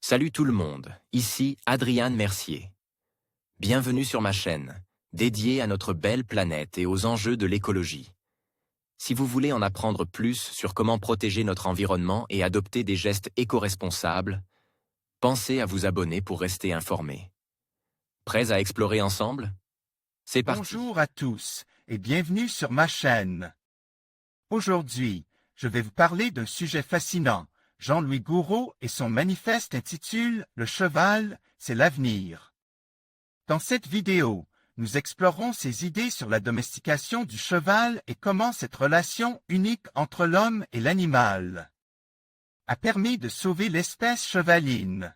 Salut tout le monde, ici Adrian Mercier. Bienvenue sur ma chaîne, dédiée à notre belle planète et aux enjeux de l'écologie. Si vous voulez en apprendre plus sur comment protéger notre environnement et adopter des gestes éco-responsables, pensez à vous abonner pour rester informé. Prêts à explorer ensemble? C'est parti. Bonjour à tous et bienvenue sur ma chaîne. Aujourd'hui, je vais vous parler d'un sujet fascinant. Jean-Louis Gouraud et son manifeste intitule « Le cheval, c'est l'avenir ». Dans cette vidéo, nous explorerons ses idées sur la domestication du cheval et comment cette relation unique entre l'homme et l'animal a permis de sauver l'espèce chevaline.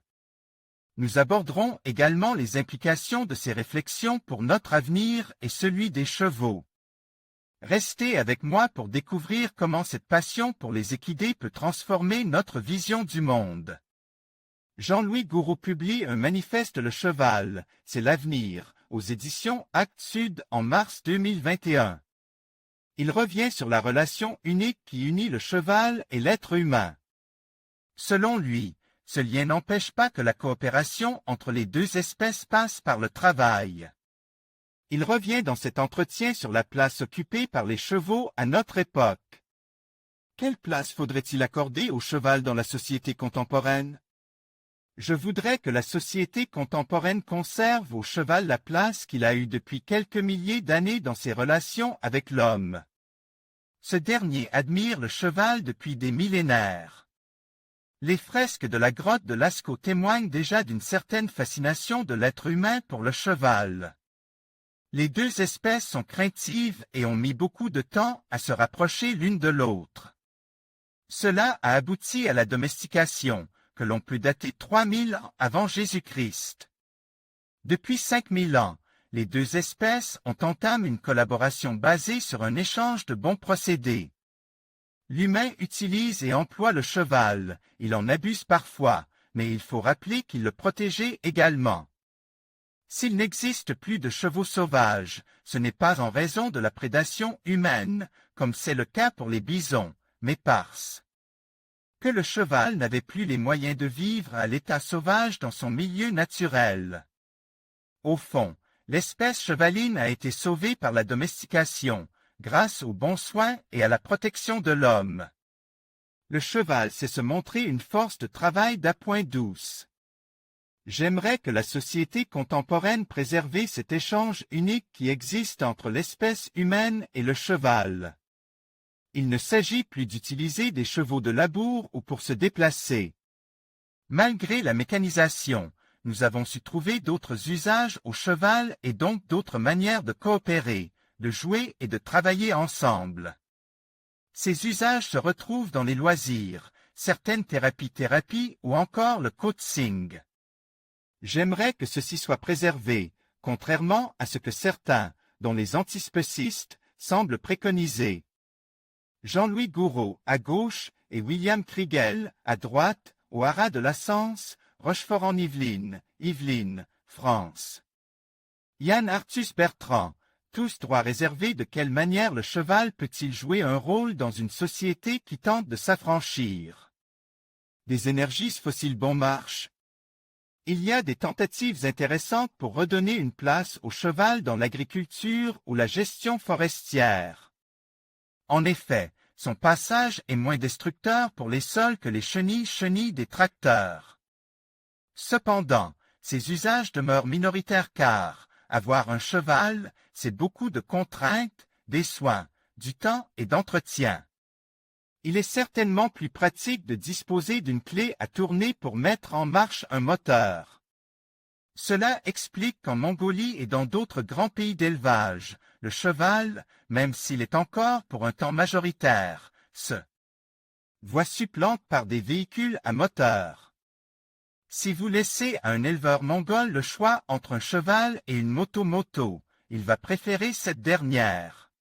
Nous aborderons également les implications de ces réflexions pour notre avenir et celui des chevaux. Restez avec moi pour découvrir comment cette passion pour les équidés peut transformer notre vision du monde. Jean-Louis Gouraud publie un manifeste Le cheval, c'est l'avenir, aux éditions Actes Sud en mars 2021. Il revient sur la relation unique qui unit le cheval et l'être humain. Selon lui, ce lien n'empêche pas que la coopération entre les deux espèces passe par le travail. Il revient dans cet entretien sur la place occupée par les chevaux à notre époque. Quelle place faudrait-il accorder au cheval dans la société contemporaine? Je voudrais que la société contemporaine conserve au cheval la place qu'il a eue depuis quelques milliers d'années dans ses relations avec l'homme. Ce dernier admire le cheval depuis des millénaires. Les fresques de la grotte de Lascaux témoignent déjà d'une certaine fascination de l'être humain pour le cheval. Les deux espèces sont craintives et ont mis beaucoup de temps à se rapprocher l'une de l'autre. Cela a abouti à la domestication, que l'on peut dater 3000 ans avant Jésus-Christ. Depuis 5000 ans, les deux espèces ont entamé une collaboration basée sur un échange de bons procédés. L'humain utilise et emploie le cheval, il en abuse parfois, mais il faut rappeler qu'il le protégeait également. S'il n'existe plus de chevaux sauvages, ce n'est pas en raison de la prédation humaine, comme c'est le cas pour les bisons, mais parce que le cheval n'avait plus les moyens de vivre à l'état sauvage dans son milieu naturel. Au fond, l'espèce chevaline a été sauvée par la domestication, grâce aux bons soins et à la protection de l'homme. Le cheval sait se montrer une force de travail d'appoint douce. J'aimerais que la société contemporaine préserve cet échange unique qui existe entre l'espèce humaine et le cheval. Il ne s'agit plus d'utiliser des chevaux de labour ou pour se déplacer. Malgré la mécanisation, nous avons su trouver d'autres usages au cheval et donc d'autres manières de coopérer, de jouer et de travailler ensemble. Ces usages se retrouvent dans les loisirs, certaines thérapies ou encore le coaching. J'aimerais que ceci soit préservé, contrairement à ce que certains, dont les antispécistes, semblent préconiser. Jean-Louis Gouraud, à gauche, et William Kriegel, à droite, au haras de la Sens, Rochefort-en-Yvelines, Yvelines, France. Yann Arthus Bertrand, tous droits réservés. De quelle manière le cheval peut-il jouer un rôle dans une société qui tente de s'affranchir des énergies fossiles bon marche? Il y a des tentatives intéressantes pour redonner une place au cheval dans l'agriculture ou la gestion forestière. En effet, son passage est moins destructeur pour les sols que les chenilles des tracteurs. Cependant, ces usages demeurent minoritaires car, avoir un cheval, c'est beaucoup de contraintes, des soins, du temps et d'entretien. Il est certainement plus pratique de disposer d'une clé à tourner pour mettre en marche un moteur. Cela explique qu'en Mongolie et dans d'autres grands pays d'élevage, le cheval, même s'il est encore pour un temps majoritaire, se voit supplante par des véhicules à moteur. Si vous laissez à un éleveur mongol le choix entre un cheval et une moto, il va préférer cette dernière.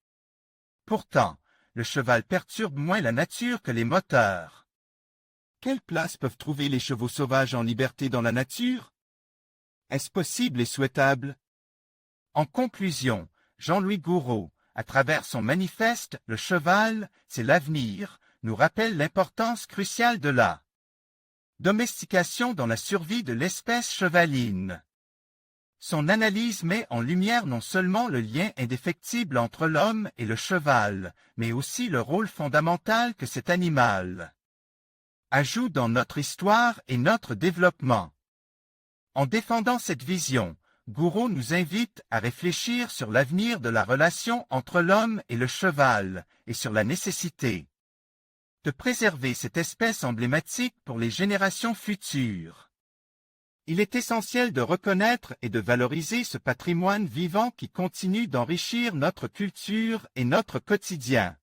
Pourtant, le cheval perturbe moins la nature que les moteurs. Quelle place peuvent trouver les chevaux sauvages en liberté dans la nature? Est-ce possible et souhaitable? En conclusion, Jean-Louis Gouraud, à travers son manifeste « Le cheval, c'est l'avenir », nous rappelle l'importance cruciale de la Domestication dans la survie de l'espèce chevaline. Son analyse met en lumière non seulement le lien indéfectible entre l'homme et le cheval, mais aussi le rôle fondamental que cet animal ajoute dans notre histoire et notre développement. En défendant cette vision, Gouraud nous invite à réfléchir sur l'avenir de la relation entre l'homme et le cheval, et sur la nécessité de préserver cette espèce emblématique pour les générations futures. Il est essentiel de reconnaître et de valoriser ce patrimoine vivant qui continue d'enrichir notre culture et notre quotidien.